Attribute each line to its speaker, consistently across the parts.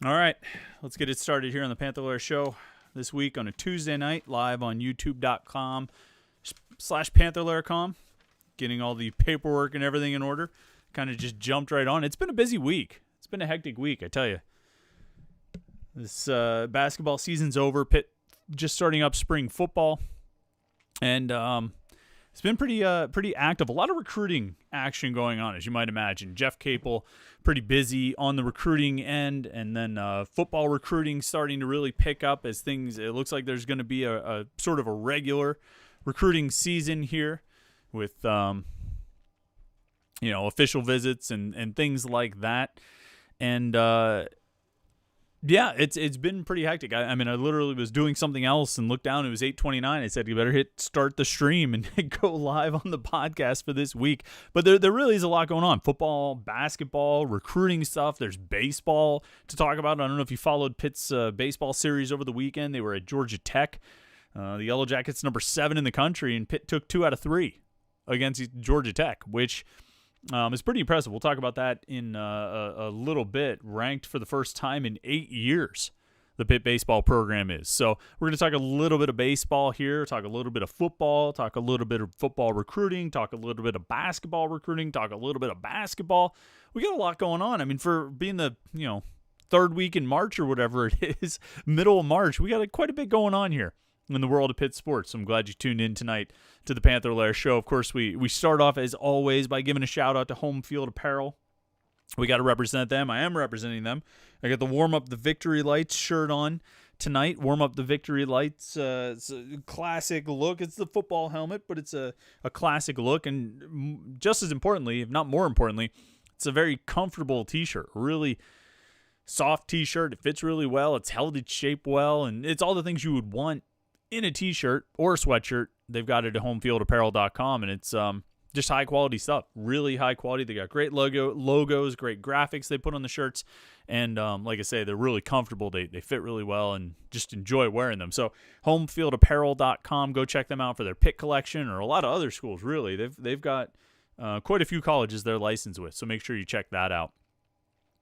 Speaker 1: All right, let's get it started here on the Panther-Lair Show this week on a Tuesday night, live on youtube.com/Panther-Lair.com. Getting all the paperwork and everything in order. Kind of just jumped right on. It's been a busy week. It's been a hectic week, I tell you. This basketball season's over. Pitt just starting up spring football. And it's been pretty active. A lot of recruiting action going on, as you might imagine. Jeff Capel, pretty busy on the recruiting end, and then football recruiting starting to really pick up as things. It looks like there's going to be a sort of a regular recruiting season here with official visits and things like that. And yeah, it's been pretty hectic. I mean, I literally was doing something else and looked down. It was 8:29. I said, you better hit start the stream and go live on the podcast for this week. But there really is a lot going on. Football, basketball, recruiting stuff. There's baseball to talk about. I don't know if you followed Pitt's baseball series over the weekend. They were at Georgia Tech. The Yellow Jackets, number 7 in the country, and Pitt took 2 out of 3 against Georgia Tech, which is pretty impressive. We'll talk about that in a little bit. Ranked for the first time in 8 years, the Pitt baseball program is. So we're going to talk a little bit of baseball here, talk a little bit of football, talk a little bit of football recruiting, talk a little bit of basketball recruiting, talk a little bit of basketball. We got a lot going on. I mean, for being the, third week in March or whatever it is, middle of March, we got quite a bit going on here in the world of Pitt sports. So I'm glad you tuned in tonight to the Panther-Lair Show. Of course, we start off, as always, by giving a shout-out to Home Field Apparel. We got to represent them. I am representing them. I got the Warm Up the Victory Lights shirt on tonight. Warm Up the Victory Lights. It's a classic look. It's the football helmet, but it's a classic look. And just as importantly, if not more importantly, it's a very comfortable T-shirt. Really soft T-shirt. It fits really well. It's held its shape well. And it's all the things you would want in a T-shirt or a sweatshirt. They've got it at homefieldapparel.com, and it's just high-quality stuff, really high quality. They got great logos, great graphics they put on the shirts, and like I say, they're really comfortable. They fit really well, and just enjoy wearing them. So homefieldapparel.com, go check them out for their Pitt collection, or a lot of other schools, really. They've got quite a few colleges they're licensed with, so make sure you check that out.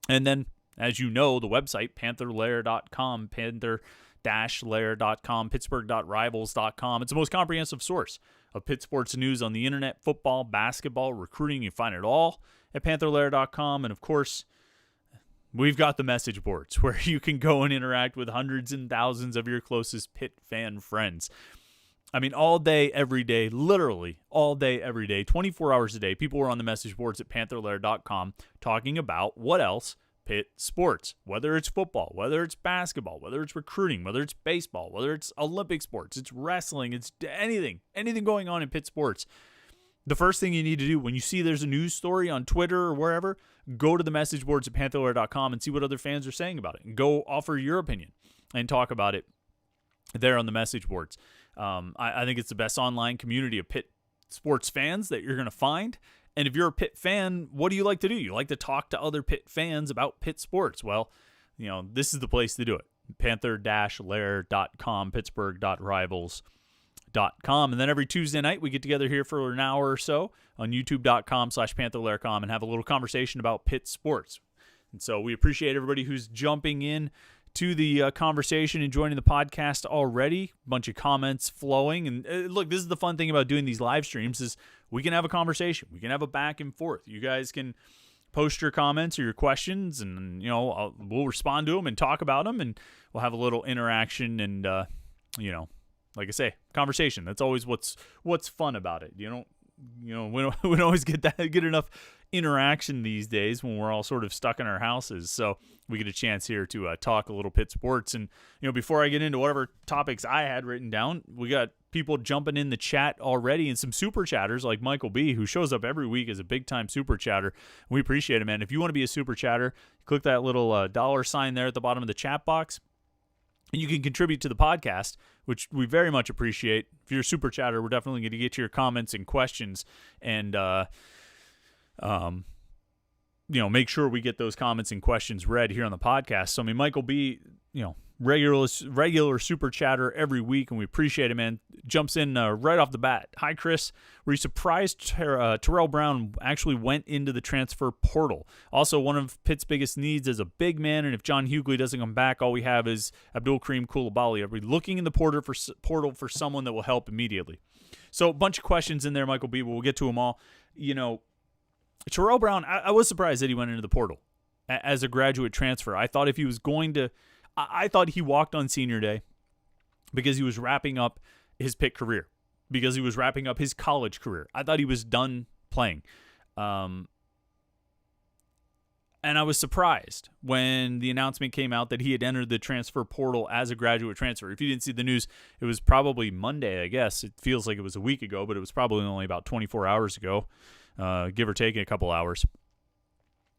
Speaker 1: And then, as you know, the website, Panther-Lair.com, Panther-Lair.com, Pittsburgh.rivals.com. It's the most comprehensive source of Pitt sports news on the internet, football, basketball, recruiting. You find it all at Panther-Lair.com. And, of course, we've got the message boards where you can go and interact with hundreds and thousands of your closest Pitt fan friends. I mean, all day, every day, literally all day, every day, 24 hours a day, people were on the message boards at Panther-Lair.com talking about what else? Pitt sports, whether it's football, whether it's basketball, whether it's recruiting, whether it's baseball, whether it's Olympic sports, it's wrestling, it's anything going on in Pitt sports. The first thing you need to do when you see there's a news story on Twitter or wherever, go to the message boards at Panther-Lair.com and see what other fans are saying about it, and go offer your opinion and talk about it there on the message boards. I think it's the best online community of Pitt sports fans that you're going to find. And if you're a Pitt fan, what do you like to do? You like to talk to other Pitt fans about Pitt sports. Well, this is the place to do it. Panther-Lair.com, Pittsburgh.rivals.com. And then every Tuesday night, we get together here for an hour or so on youtube.com/Panther-Lair.com and have a little conversation about Pitt sports. And so we appreciate everybody who's jumping in to the conversation and joining the podcast already. A bunch of comments flowing. And look, this is the fun thing about doing these live streams is we can have a conversation. We can have a back and forth. You guys can post your comments or your questions, and we'll respond to them and talk about them, and we'll have a little interaction and like I say, conversation. That's always what's fun about it. We don't always get enough interaction these days when we're all sort of stuck in our houses. So we get a chance here to talk a little Pitt sports. And, before I get into whatever topics I had written down, we got people jumping in the chat already, and some super chatters like Michael B., who shows up every week as a big-time super chatter. We appreciate it, man. If you want to be a super chatter, click that little dollar sign there at the bottom of the chat box, and you can contribute to the podcast, which we very much appreciate. If you're a super chatter, we're definitely going to get to your comments and questions, and make sure we get those comments and questions read here on the podcast. So, Michael B., regular super chatter every week, and we appreciate it, man. Jumps in right off the bat. Hi, Chris. Were you surprised Terrell Brown actually went into the transfer portal? Also, one of Pitt's biggest needs is a big man, and if John Hughley doesn't come back, all we have is Abdul Kareem Koulibaly. Are we looking in the portal for someone that will help immediately? So a bunch of questions in there, Michael B. We'll get to them all. Terrell Brown, I was surprised that he went into the portal as a graduate transfer. I thought if he was going to, I thought he walked on senior day because he was wrapping up his Pitt career, because he was wrapping up his college career. I thought he was done playing. And I was surprised when the announcement came out that he had entered the transfer portal as a graduate transfer. If you didn't see the news, it was probably Monday, I guess. It feels like it was a week ago, but it was probably only about 24 hours ago, give or take a couple hours.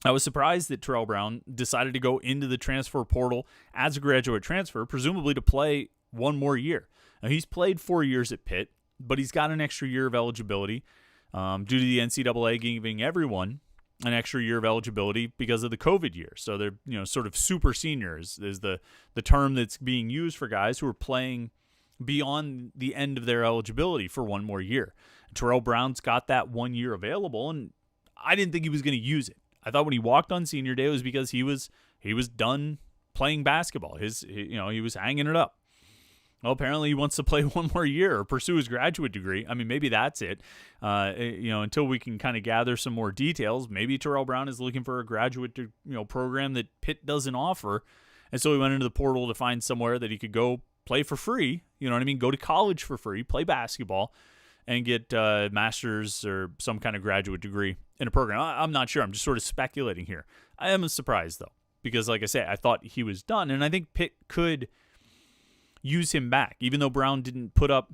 Speaker 1: I was surprised that Terrell Brown decided to go into the transfer portal as a graduate transfer, presumably to play one more year. Now, he's played 4 years at Pitt, but he's got an extra year of eligibility due to the NCAA giving everyone an extra year of eligibility because of the COVID year. So they're, sort of super seniors is the term that's being used for guys who are playing beyond the end of their eligibility for one more year. Terrell Brown's got that 1 year available, and I didn't think he was going to use it. I thought when he walked on senior day, it was because he was done playing basketball. He was hanging it up. Well, apparently he wants to play one more year or pursue his graduate degree. I mean, maybe that's it. Until we can kind of gather some more details, maybe Terrell Brown is looking for a graduate, program that Pitt doesn't offer, and so he went into the portal to find somewhere that he could go play for free. You know what I mean? Go to college for free, play basketball, and get a master's or some kind of graduate degree in a program. I'm not sure. I'm just sort of speculating here. I am surprised, though, because like I say, I thought he was done, and I think Pitt could use him back. Even though Brown didn't put up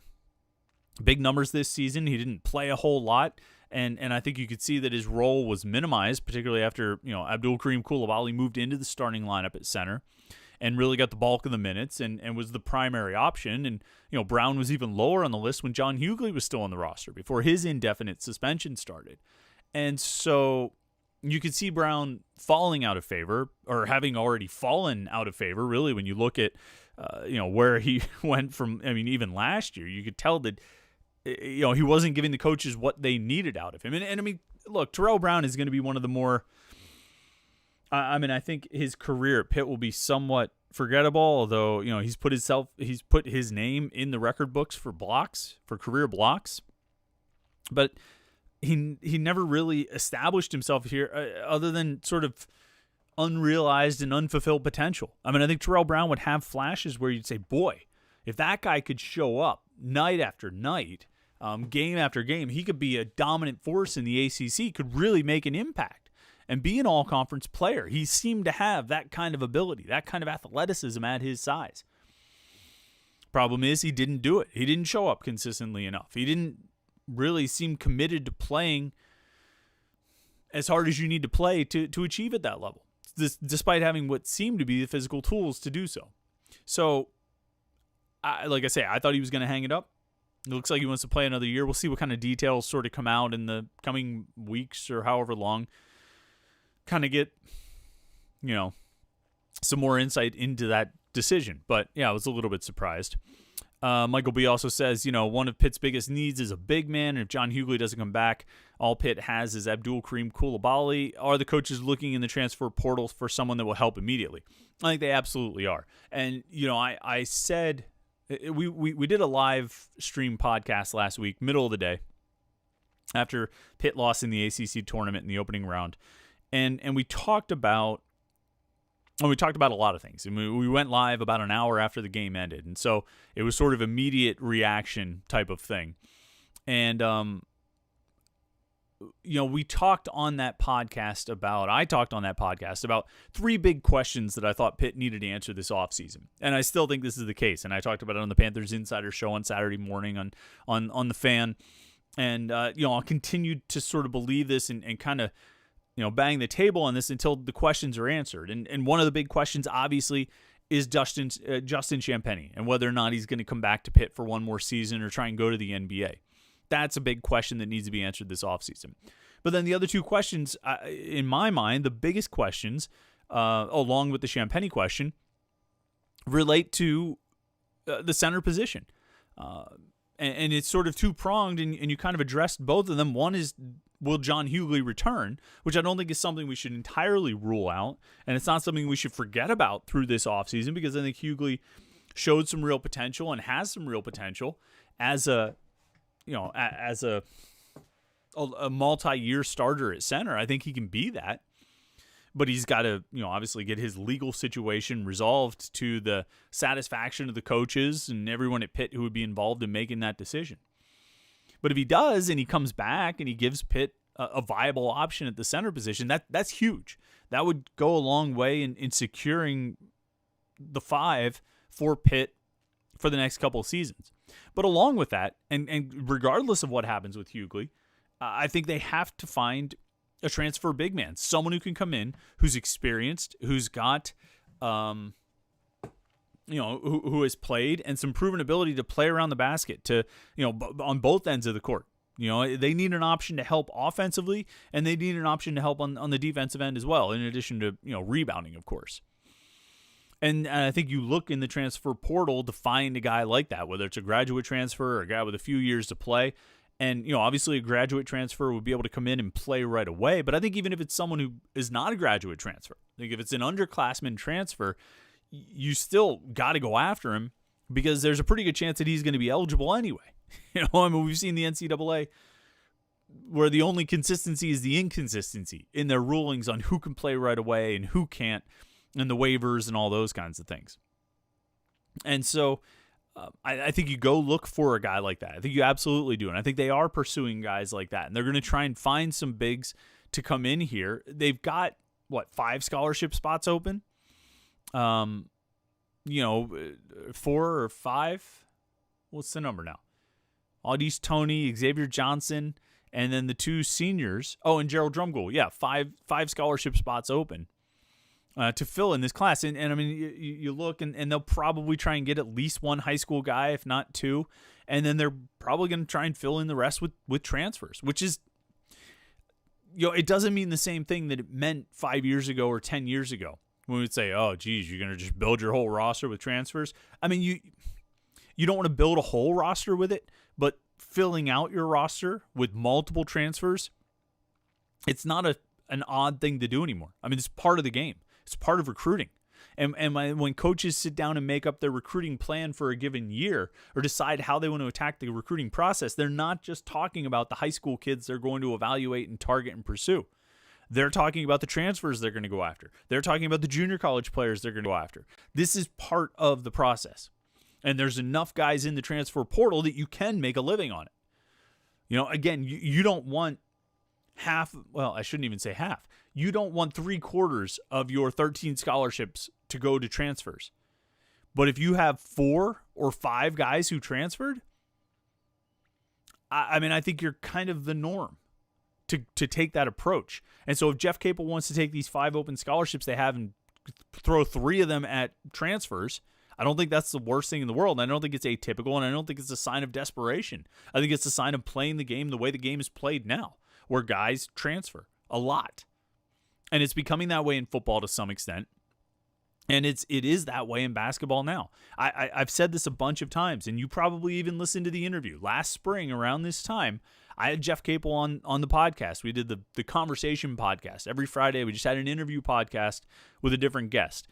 Speaker 1: big numbers this season, he didn't play a whole lot, and I think you could see that his role was minimized, particularly after Abdul Kareem Koulibaly moved into the starting lineup at center and really got the bulk of the minutes and was the primary option. And Brown was even lower on the list when John Hughley was still on the roster before his indefinite suspension started. And so you could see Brown falling out of favor, or having already fallen out of favor, really, when you look at where he went from. I mean, even last year, you could tell that he wasn't giving the coaches what they needed out of him. And I mean, look, Terrell Brown is going to be one of the more. I think his career at Pitt will be somewhat forgettable, although he's put his name in the record books for career blocks, but he never really established himself here, other than sort of unrealized and unfulfilled potential. I mean, I think Terrell Brown would have flashes where you'd say, boy, if that guy could show up night after night, game after game, he could be a dominant force in the ACC, could really make an impact and be an all-conference player. He seemed to have that kind of ability, that kind of athleticism at his size. Problem is, he didn't do it. He didn't show up consistently enough. He didn't really seem committed to playing as hard as you need to play to achieve at that level, despite having what seemed to be the physical tools to do so. So, like I say, I thought he was going to hang it up. It looks like he wants to play another year. We'll see what kind of details sort of come out in the coming weeks or however long. Kind of get, some more insight into that decision. But, yeah, I was a little bit surprised. Michael B. also says, one of Pitt's biggest needs is a big man. And if John Hughley doesn't come back, all Pitt has is Abdul Kareem Koulibaly. Are the coaches looking in the transfer portal for someone that will help immediately? I think they absolutely are. And, I said we did a live stream podcast last week, middle of the day, after Pitt lost in the ACC tournament in the opening round. And we talked about a lot of things. And we went live about an hour after the game ended. And so it was sort of immediate reaction type of thing. And, I talked on that podcast about three big questions that I thought Pitt needed to answer this offseason. And I still think this is the case. And I talked about it on the Panthers Insider Show on Saturday morning on the Fan. And, I'll continue to sort of believe this and kind of, bang the table on this until the questions are answered. And one of the big questions, obviously, is Justin Champagnie and whether or not he's going to come back to Pitt for one more season or try and go to the NBA. That's a big question that needs to be answered this offseason. But then the other two questions, in my mind, the biggest questions, along with the Champagnie question, relate to the center position. And it's sort of two-pronged, and you kind of addressed both of them. One is, will John Hughley return, which I don't think is something we should entirely rule out, and it's not something we should forget about through this offseason, because I think Hughley showed some real potential and has some real potential as a multi-year starter at center. I think he can be that. But he's got to, obviously get his legal situation resolved to the satisfaction of the coaches and everyone at Pitt who would be involved in making that decision. But if he does, and he comes back and he gives Pitt a viable option at the center position, that's huge. That would go a long way in securing the 5 for Pitt for the next couple of seasons. But along with that, and regardless of what happens with Hughley, I think they have to find a transfer big man, someone who can come in, who's experienced, who's got, who has played, and some proven ability to play around the basket, to, on both ends of the court. They need an option to help offensively, and they need an option to help on the defensive end as well, in addition to, rebounding, of course. And I think you look in the transfer portal to find a guy like that, whether it's a graduate transfer or a guy with a few years to play. And, obviously a graduate transfer would be able to come in and play right away. But I think even if it's someone who is not a graduate transfer, I think if it's an underclassman transfer, you still got to go after him, because there's a pretty good chance that he's going to be eligible anyway. We've seen the NCAA where the only consistency is the inconsistency in their rulings on who can play right away and who can't, and the waivers and all those kinds of things. And so I think you go look for a guy like that. I think you absolutely do. And I think they are pursuing guys like that. And they're going to try and find some bigs to come in here. They've got, 5 scholarship spots open? 4 or 5? What's the number now? Audis Toney, Xavier Johnson, and then the 2 seniors. Oh, and Gerald Drumgoole. Yeah, 5 scholarship spots open to fill in this class. And I mean, you look, and they'll probably try and get at least 1 high school guy, if not 2. And then they're probably going to try and fill in the rest with transfers, which is, it doesn't mean the same thing that it meant 5 years ago or 10 years ago, when we'd say, oh, geez, you're going to just build your whole roster with transfers. I mean, you don't want to build a whole roster with it, but filling out your roster with multiple transfers, it's not an odd thing to do anymore. I mean, it's part of the game. It's part of recruiting. And when coaches sit down and make up their recruiting plan for a given year, or decide how they want to attack the recruiting process, they're not just talking about the high school kids they're going to evaluate and target and pursue. They're talking about the transfers they're going to go after. They're talking about the junior college players they're going to go after. This is part of the process. And there's enough guys in the transfer portal that you can make a living on it. Again, you don't want half, well, I shouldn't even say half. You don't want 3/4 of your 13 scholarships to go to transfers. But if you have 4 or 5 guys who transferred, I think you're kind of the norm to take that approach. And so if Jeff Capel wants to take these 5 open scholarships they have and throw 3 of them at transfers, I don't think that's the worst thing in the world. And I don't think it's atypical, and I don't think it's a sign of desperation. I think it's a sign of playing the game the way the game is played now, where guys transfer a lot. And it's becoming that way in football to some extent. And it is that way in basketball now. I've said this a bunch of times, and you probably even listened to the interview. Last spring, around this time, I had Jeff Capel on the podcast. We did the Conversation podcast. Every Friday, we just had an interview podcast with a different guest.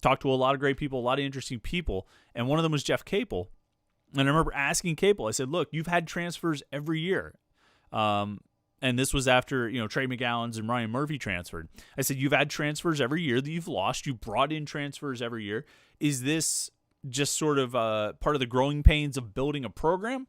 Speaker 1: Talked to a lot of great people, a lot of interesting people, and one of them was Jeff Capel. And I remember asking Capel, I said, look, you've had transfers every year. And this was after, Trey McGowan's and Ryan Murphy transferred. I said, you've had transfers every year that you've lost. You brought in transfers every year. Is this just sort of part of the growing pains of building a program?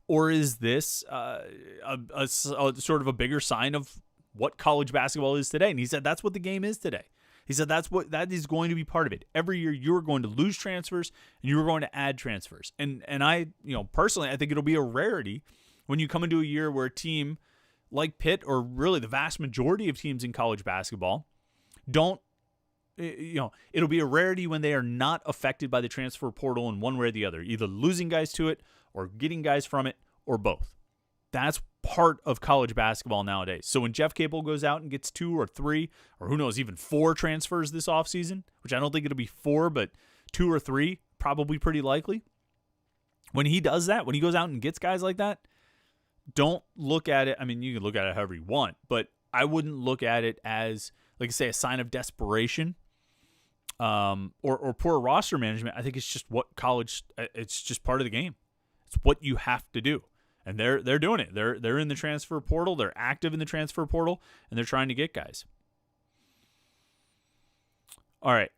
Speaker 1: Or is this a sort of a bigger sign of what college basketball is today? And he said, that's what the game is today. He said, that is going to be part of it. Every year you're going to lose transfers and you're going to add transfers. And I, personally, I think it'll be a rarity when you come into a year where a team like Pitt, or really the vast majority of teams in college basketball, it'll be a rarity when they are not affected by the transfer portal in one way or the other, either losing guys to it or getting guys from it, or both. That's part of college basketball nowadays. So when Jeff Capel goes out and gets 2 or 3, or who knows, even 4 transfers this offseason, which I don't think it'll be 4, but 2 or 3, probably pretty likely. When he does that, when he goes out and gets guys like that, don't look at it. I mean, you can look at it however you want, but I wouldn't look at it as, like I say, a sign of desperation or poor roster management. I think it's just what college, it's just part of the game. It's what you have to do. And they're doing it. They're in the transfer portal. They're active in the transfer portal, and they're trying to get guys. All right.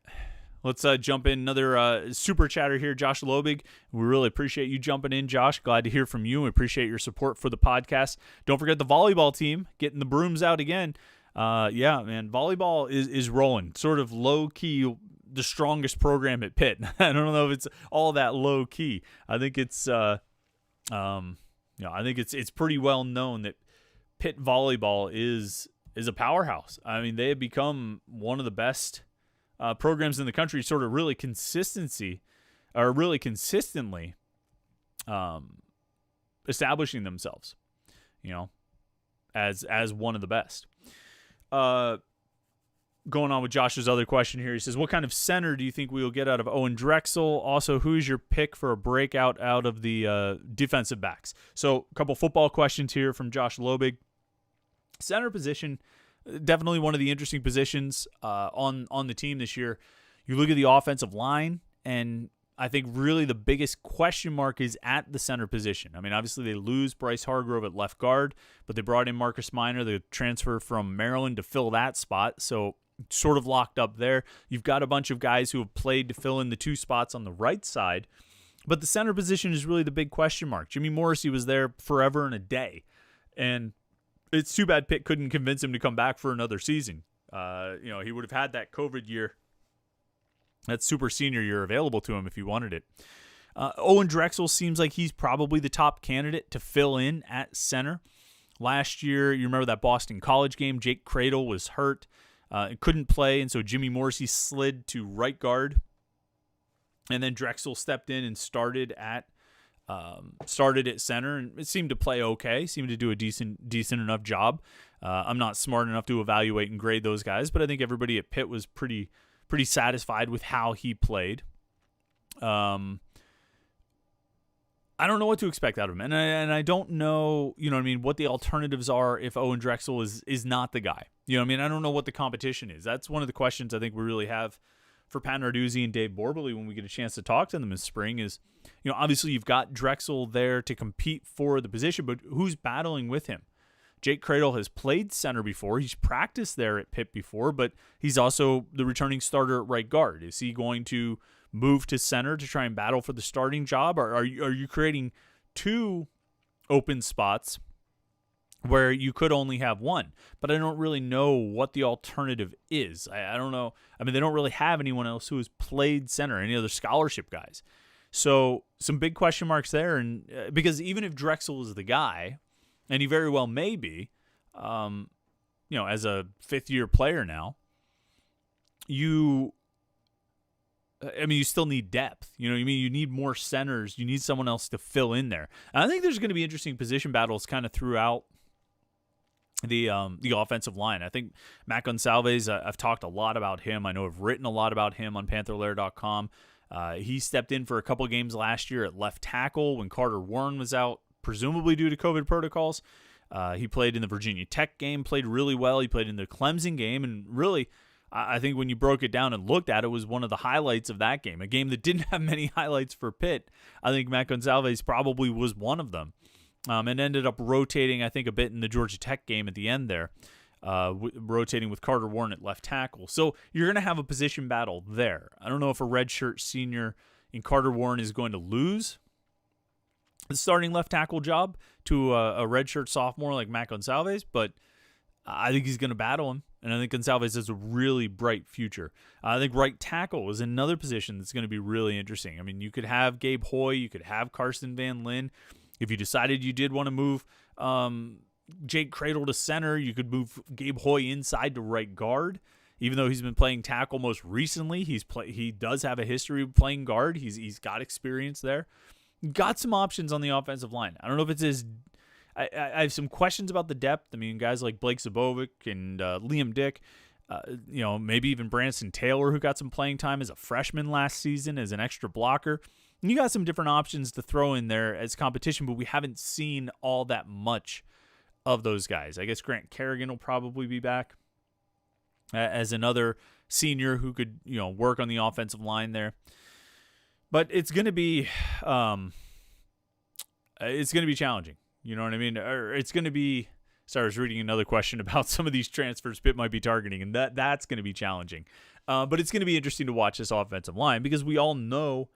Speaker 1: Let's jump in. Another super chatter here, Josh Lobig. We really appreciate you jumping in, Josh. Glad to hear from you. We appreciate your support for the podcast. Don't forget the volleyball team getting the brooms out again. Yeah, man, volleyball is rolling. Sort of low-key, the strongest program at Pitt. I don't know if it's all that low-key. I think it's I think it's pretty well known that Pitt volleyball is a powerhouse. I mean, they have become one of the best programs in the country, sort of really consistently establishing themselves, as one of the best. Going on with Josh's other question here, he says, what kind of center do you think we will get out of Owen Drexel? Also, who is your pick for a breakout out of the defensive backs? So a couple football questions here from Josh Lobig. Center position, definitely one of the interesting positions on the team this year. You look at the offensive line, and I think really the biggest question mark is at the center position. I mean, obviously they lose Bryce Hargrove at left guard, but they brought in Marcus Minor, the transfer from Maryland, to fill that spot. So sort of locked up there. You've got a bunch of guys who have played to fill in the 2 spots on the right side, but the center position is really the big question mark. Jimmy Morrissey was there forever and a day, and it's too bad Pitt couldn't convince him to come back for another season. He would have had that COVID year, that super senior year available to him if he wanted it. Owen Drexel seems like he's probably the top candidate to fill in at center. Last year, you remember that Boston College game, Jake Cradle was hurt, couldn't play, and so Jimmy Morrissey slid to right guard. And then Drexel stepped in and started at center, and it seemed to play okay, seemed to do a decent enough job. I'm not smart enough to evaluate and grade those guys, but I think everybody at Pitt was pretty satisfied with how he played. I don't know what to expect out of him, and I don't know, what the alternatives are if Owen Drexel is not the guy. I don't know what the competition is. That's one of the questions I think we really have for Pat Narduzzi and Dave Borbley when we get a chance to talk to them this spring is, obviously you've got Drexel there to compete for the position, but who's battling with him? Jake Cradle has played center before. He's practiced there at Pitt before, but he's also the returning starter at right guard. Is he going to move to center to try and battle for the starting job? Or are you creating 2 open spots where you could only have 1? But I don't really know what the alternative is. I don't know. I mean, they don't really have anyone else who has played center, any other scholarship guys. So some big question marks there. And because even if Drexel is the guy, and he very well may be, as a 5th-year player now, you still need depth. You need more centers. You need someone else to fill in there. And I think there's going to be interesting position battles kind of throughout the offensive line. I think Matt Gonsalves, I've talked a lot about him. I know I've written a lot about him on Panther-Lair.com. He stepped in for a couple games last year at left tackle when Carter Warren was out, presumably due to COVID protocols. He played in the Virginia Tech game, played really well. He played in the Clemson game, and really, I think when you broke it down and looked at it, was one of the highlights of that game, a game that didn't have many highlights for Pitt. I think Matt Gonsalves probably was one of them, and ended up rotating, I think, a bit in the Georgia Tech game at the end there, rotating with Carter Warren at left tackle. So you're going to have a position battle there. I don't know if a redshirt senior in Carter Warren is going to lose the starting left tackle job to a redshirt sophomore like Matt Gonsalves, but I think he's going to battle him, and I think Gonsalves has a really bright future. I think right tackle is another position that's going to be really interesting. I mean, you could have Gabe Hoy, you could have Carson Van Lin. If you decided you did want to move Jake Cradle to center, you could move Gabe Hoy inside to right guard. Even though he's been playing tackle most recently, he does have a history of playing guard. He's got experience there. Got some options on the offensive line. I don't know if it's as I have some questions about the depth. I mean, guys like Blake Zabovic and Liam Dick, Maybe even Branson Taylor, who got some playing time as a freshman last season as an extra blocker. And you got some different options to throw in there as competition, but we haven't seen all that much of those guys. I guess Grant Kerrigan will probably be back as another senior who could, work on the offensive line there. But it's going to be challenging. You know what I mean? Or it's going to be. Sorry, I was reading another question about some of these transfers Pitt might be targeting, and that's going to be challenging. But it's going to be interesting to watch this offensive line because we all know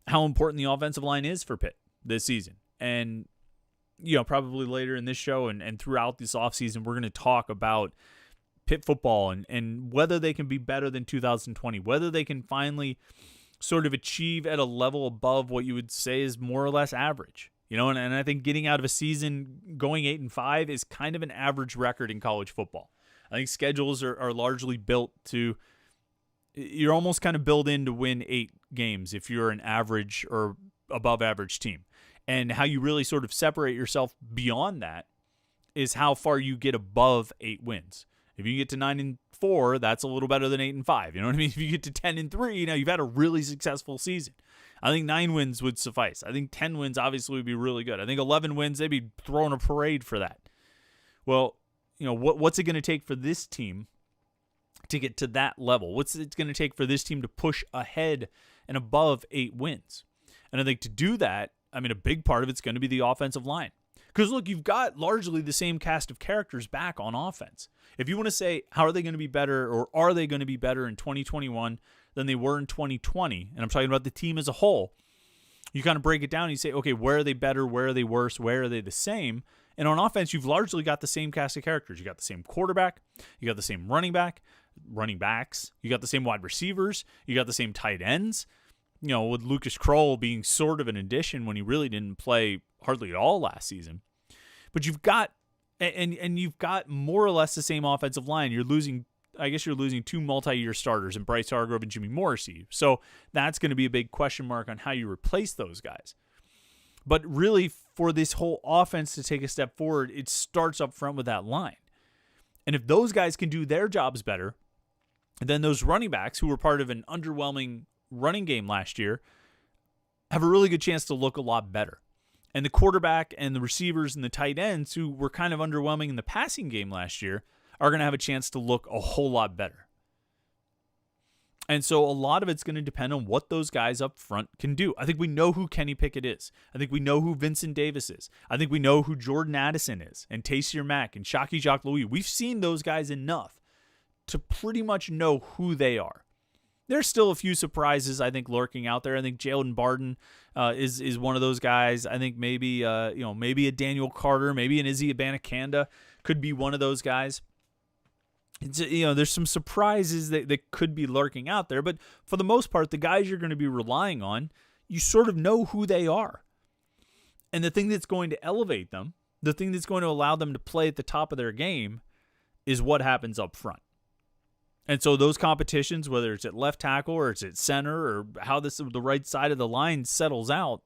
Speaker 1: how important the offensive line is for Pitt this season. And, probably later in this show and throughout this offseason, we're going to talk about Pitt football and whether they can be better than 2020, whether they can finally sort of achieve at a level above what you would say is more or less average. And I think getting out of a season going 8-5 is kind of an average record in college football. I think schedules are largely built to, you're almost kind of built in to win 8 games if you're an average or above average team. And how you really sort of separate yourself beyond that is how far you get above 8 wins. If you get to 9-4, that's a little better than 8-5. You know what I mean? If you get to 10-3, you've had a really successful season. I think 9 wins would suffice. I think 10 wins obviously would be really good. I think 11 wins, they'd be throwing a parade for that. Well, what's it going to take for this team to get to that level? What's it going to take for this team to push ahead and above 8 wins? And I think to do that, a big part of it's going to be the offensive line. Because, look, you've got largely the same cast of characters back on offense. If you want to say, how are they going to be better, or are they going to be better in 2021 than they were in 2020, and I'm talking about the team as a whole, you kind of break it down and you say, okay, where are they better, where are they worse, where are they the same? And on offense, you've largely got the same cast of characters. You got the same quarterback, you got the same running backs, you got the same wide receivers, you got the same tight ends. With Lucas Kroll being sort of an addition when he really didn't play hardly at all last season. But you've got you've got more or less the same offensive line. You're losing 2 multi-year starters in Bryce Hargrove and Jimmy Morrissey. So that's going to be a big question mark on how you replace those guys. But really, for this whole offense to take a step forward, it starts up front with that line. And if those guys can do their jobs better, then those running backs who were part of an underwhelming running game last year have a really good chance to look a lot better. And the quarterback and the receivers and the tight ends who were kind of underwhelming in the passing game last year are going to have a chance to look a whole lot better. And so a lot of it's going to depend on what those guys up front can do. I think we know who Kenny Pickett is. I think we know who Vincent Davis is. I think we know who Jordan Addison is and Taysier Mack and Shockey Jacques-Louis. We've seen those guys enough to pretty much know who they are. There's still a few surprises, I think, lurking out there. I think Jalen Barden is one of those guys. I think maybe a Daniel Carter, maybe an Izzy Abanikanda could be one of those guys. There's some surprises that could be lurking out there, but for the most part, the guys you're going to be relying on, you sort of know who they are. And the thing that's going to elevate them, the thing that's going to allow them to play at the top of their game, is what happens up front. And so those competitions, whether it's at left tackle or it's at center or how the right side of the line settles out,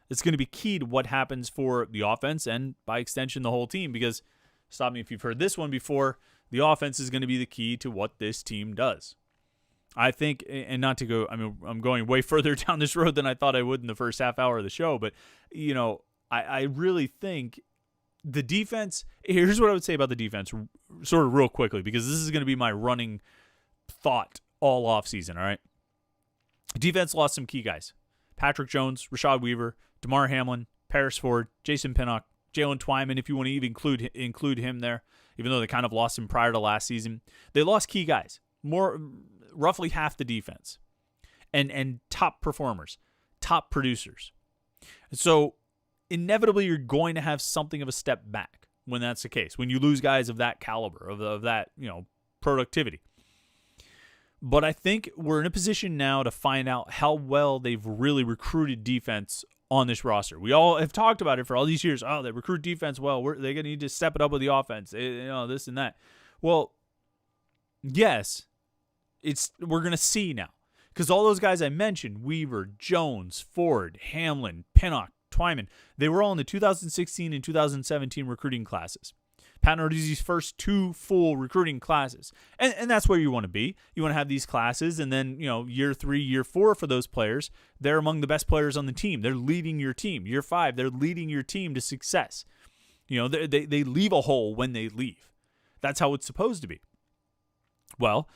Speaker 1: it's going to be key to what happens for the offense and, by extension, the whole team. Because, stop me if you've heard this one before, the offense is going to be the key to what this team does. I think, and not to go, I'm going way further down this road than I thought I would in the first half hour of the show, but, I really think the defense, here's what I would say about the defense sort of real quickly, because this is going to be my running thought all offseason, all right? Defense lost some key guys. Patrick Jones, Rashad Weaver, DeMar Hamlin, Paris Ford, Jason Pinnock, Jalen Twyman, if you want to even include him there, even though they kind of lost him prior to last season. They lost key guys, roughly half the defense, and top performers, top producers. So inevitably you're going to have something of a step back when that's the case, when you lose guys of that caliber, of that productivity. But I think we're in a position now to find out how well they've really recruited defense on this roster. We all have talked about it for all these years. Oh, they recruit defense well. They're going to need to step it up with the offense. This and that. Well, yes, we're going to see now. Because all those guys I mentioned, Weaver, Jones, Ford, Hamlin, Pinnock, Twyman, they were all in the 2016 and 2017 recruiting classes. Pat Narduzzi's first 2 full recruiting classes. And that's where you want to be. You want to have these classes, and then, year 3, year 4 for those players, they're among the best players on the team. They're leading your team. Year 5, they're leading your team to success. They leave a hole when they leave. That's how it's supposed to be. Well,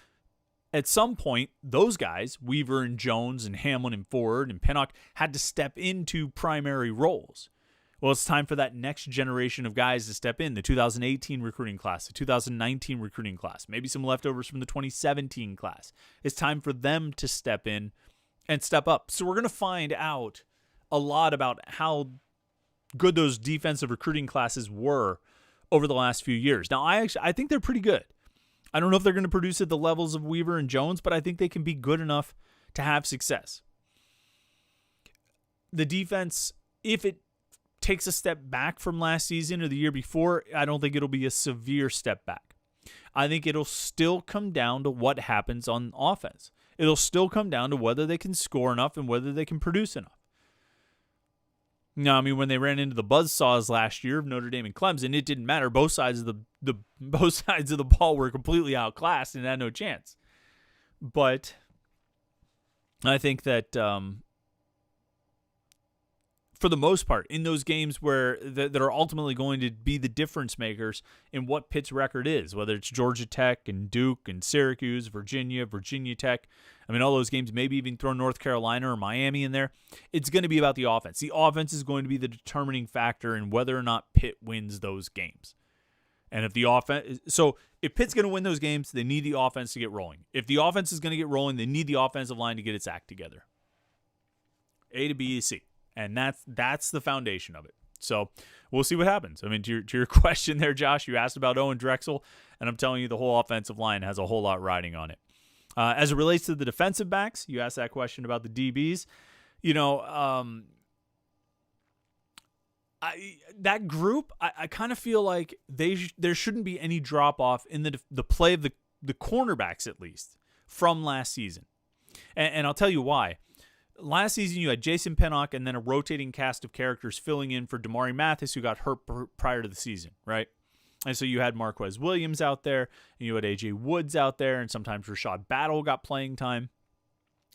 Speaker 1: at some point, those guys, Weaver and Jones and Hamlin and Ford and Pinnock, had to step into primary roles. Well, it's time for that next generation of guys to step in, the 2018 recruiting class, the 2019 recruiting class, maybe some leftovers from the 2017 class. It's time for them to step in and step up. So we're going to find out a lot about how good those defensive recruiting classes were over the last few years. Now, I think they're pretty good. I don't know if they're going to produce at the levels of Weaver and Jones, but I think they can be good enough to have success. The defense, if it takes a step back from last season or the year before, I don't think it'll be a severe step back. I think it'll still come down to what happens on offense. It'll still come down to whether they can score enough and whether they can produce enough. Now, I mean, when they ran into the buzzsaws last year of Notre Dame and Clemson, it didn't matter. Both sides of the ball were completely outclassed and had no chance. But I think that for the most part, in those games where that are ultimately going to be the difference makers in what Pitt's record is, whether it's Georgia Tech and Duke and Syracuse, Virginia Tech, I mean, all those games, maybe even throw North Carolina or Miami in there, it's going to be about the offense. The offense is going to be the determining factor in whether or not Pitt wins those games. And if Pitt's going to win those games, they need the offense to get rolling. If the offense is going to get rolling, they need the offensive line to get its act together. A to B to C. And that's the foundation of it. So we'll see what happens. I mean, to your question there, Josh, you asked about Owen Drexel, and I'm telling you the whole offensive line has a whole lot riding on it. As it relates to the defensive backs, you asked that question about the DBs. That group, I kind of feel like there shouldn't be any drop-off in the play of the cornerbacks, at least, from last season. And I'll tell you why. Last season, you had Jason Pinnock and then a rotating cast of characters filling in for Damari Mathis, who got hurt prior to the season, right? And so you had Marquez Williams out there, and you had A.J. Woods out there, and sometimes Rashad Battle got playing time.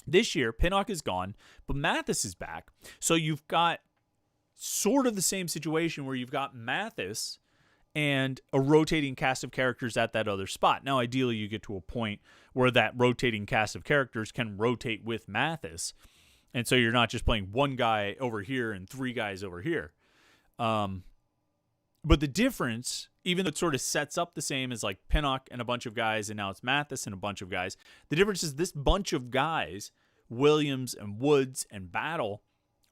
Speaker 1: This year, Pinnock is gone, but Mathis is back. So you've got sort of the same situation where you've got Mathis and a rotating cast of characters at that other spot. Now, ideally, you get to a point where that rotating cast of characters can rotate with Mathis. And so you're not just playing one guy over here and 3 guys over here. But the difference, even though it sort of sets up the same as like Pinnock and a bunch of guys, and now it's Mathis and a bunch of guys, the difference is this bunch of guys, Williams and Woods and Battle,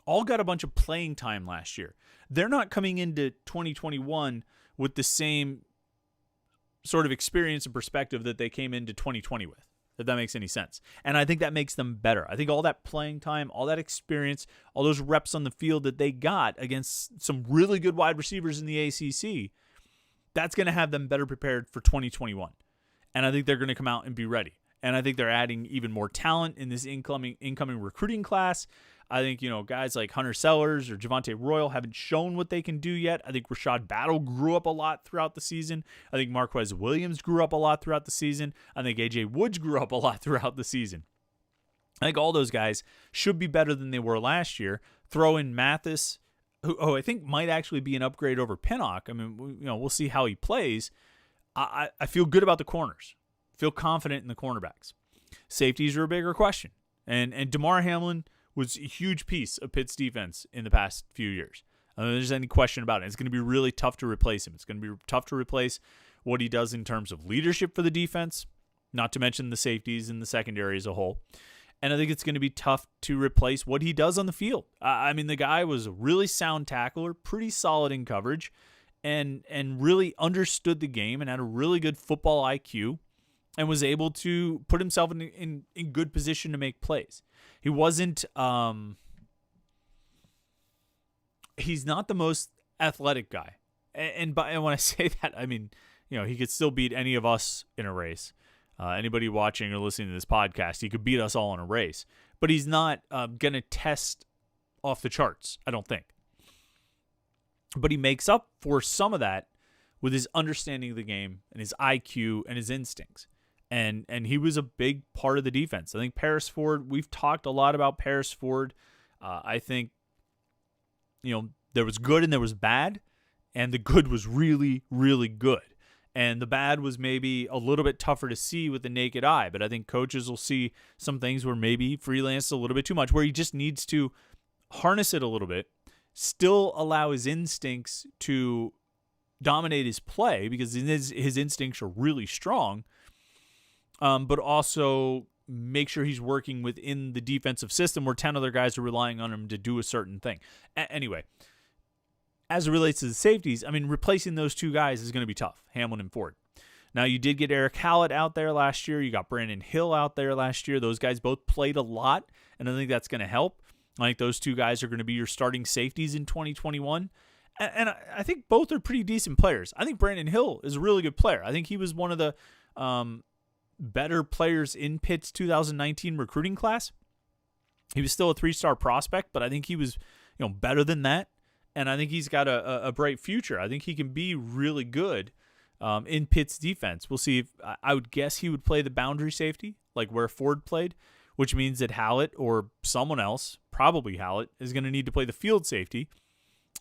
Speaker 1: all got a bunch of playing time last year. They're not coming into 2021 with the same sort of experience and perspective that they came into 2020 with. If that makes any sense. And I think that makes them better. I think all that playing time, all that experience, all those reps on the field that they got against some really good wide receivers in the ACC, that's going to have them better prepared for 2021. And I think they're going to come out and be ready. And I think they're adding even more talent in this incoming recruiting class. I think, guys like Hunter Sellers or Javonte Royal haven't shown what they can do yet. I think Rashad Battle grew up a lot throughout the season. I think Marquez Williams grew up a lot throughout the season. I think A.J. Woods grew up a lot throughout the season. I think all those guys should be better than they were last year. Throw in Mathis, who I think might actually be an upgrade over Pinnock. I mean, we'll see how he plays. I feel good about the corners. Feel confident in the cornerbacks. Safeties are a bigger question. And Damar Hamlin was a huge piece of Pitt's defense in the past few years. I don't think there's any question about it. It's going to be really tough to replace him. It's going to be tough to replace what he does in terms of leadership for the defense, not to mention the safeties and the secondary as a whole. And I think it's going to be tough to replace what he does on the field. I mean, the guy was a really sound tackler, pretty solid in coverage, and really understood the game and had a really good football IQ and was able to put himself in good position to make plays. He wasn't he's not the most athletic guy. And when I say that, I mean, he could still beat any of us in a race. Anybody watching or listening to this podcast, he could beat us all in a race. But he's not going to test off the charts, I don't think. But he makes up for some of that with his understanding of the game and his IQ and his instincts. And he was a big part of the defense. I think Paris Ford, we've talked a lot about Paris Ford. I think, there was good and there was bad, and the good was really, really good. And the bad was maybe a little bit tougher to see with the naked eye, but I think coaches will see some things where maybe he freelanced a little bit too much, where he just needs to harness it a little bit, still allow his instincts to dominate his play because his instincts are really strong, but also make sure he's working within the defensive system where 10 other guys are relying on him to do a certain thing. Anyway, as it relates to the safeties, I mean, replacing those two guys is going to be tough, Hamlin and Ford. Now, you did get Eric Hallett out there last year. You got Brandon Hill out there last year. Those guys both played a lot, and I think that's going to help. I think those two guys are going to be your starting safeties in 2021. And I think both are pretty decent players. I think Brandon Hill is a really good player. I think he was one of the better players in Pitt's 2019 recruiting class. He was still a 3-star prospect, but I think he was better than that. And I think he's got a bright future. I think he can be really good in Pitt's defense. We'll see. I would guess he would play the boundary safety, like where Ford played, which means that Hallett or someone else, probably Hallett, is going to need to play the field safety.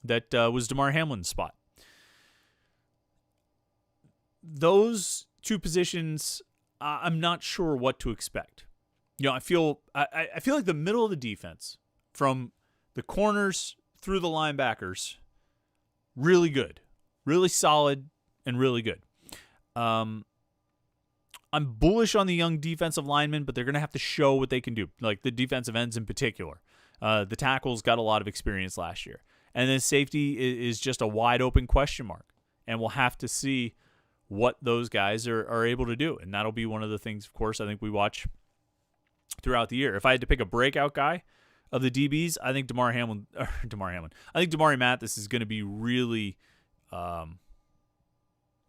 Speaker 1: That was Damar Hamlin's spot. Those two positions, I'm not sure what to expect. I feel like the middle of the defense, from the corners through the linebackers, really good, really solid, and really good. I'm bullish on the young defensive linemen, but they're going to have to show what they can do, like the defensive ends in particular. The tackles got a lot of experience last year. And then safety is just a wide open question mark. And we'll have to see what those guys are able to do. And that'll be one of the things, of course, I think we watch throughout the year. If I had to pick a breakout guy of the DBs, I think Damari Mathis is going to be really I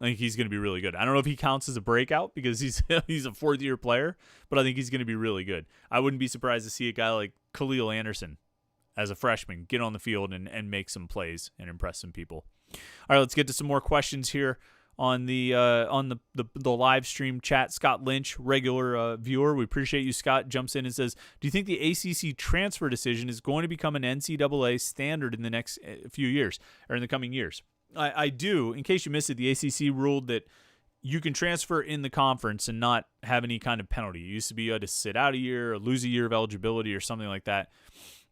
Speaker 1: think he's going to be really good. I don't know if he counts as a breakout because he's a fourth-year player, but I think he's going to be really good. I wouldn't be surprised to see a guy like Khalil Anderson as a freshman get on the field and make some plays and impress some people. All right, let's get to some more questions here on the live stream chat. Scott Lynch, regular viewer, we appreciate you. Scott jumps in and says, do you think the ACC transfer decision is going to become an NCAA standard in the next few years or in the coming years? I do. In case you missed it, the ACC ruled that you can transfer in the conference and not have any kind of penalty. It used to be you had to sit out a year or lose a year of eligibility or something like that.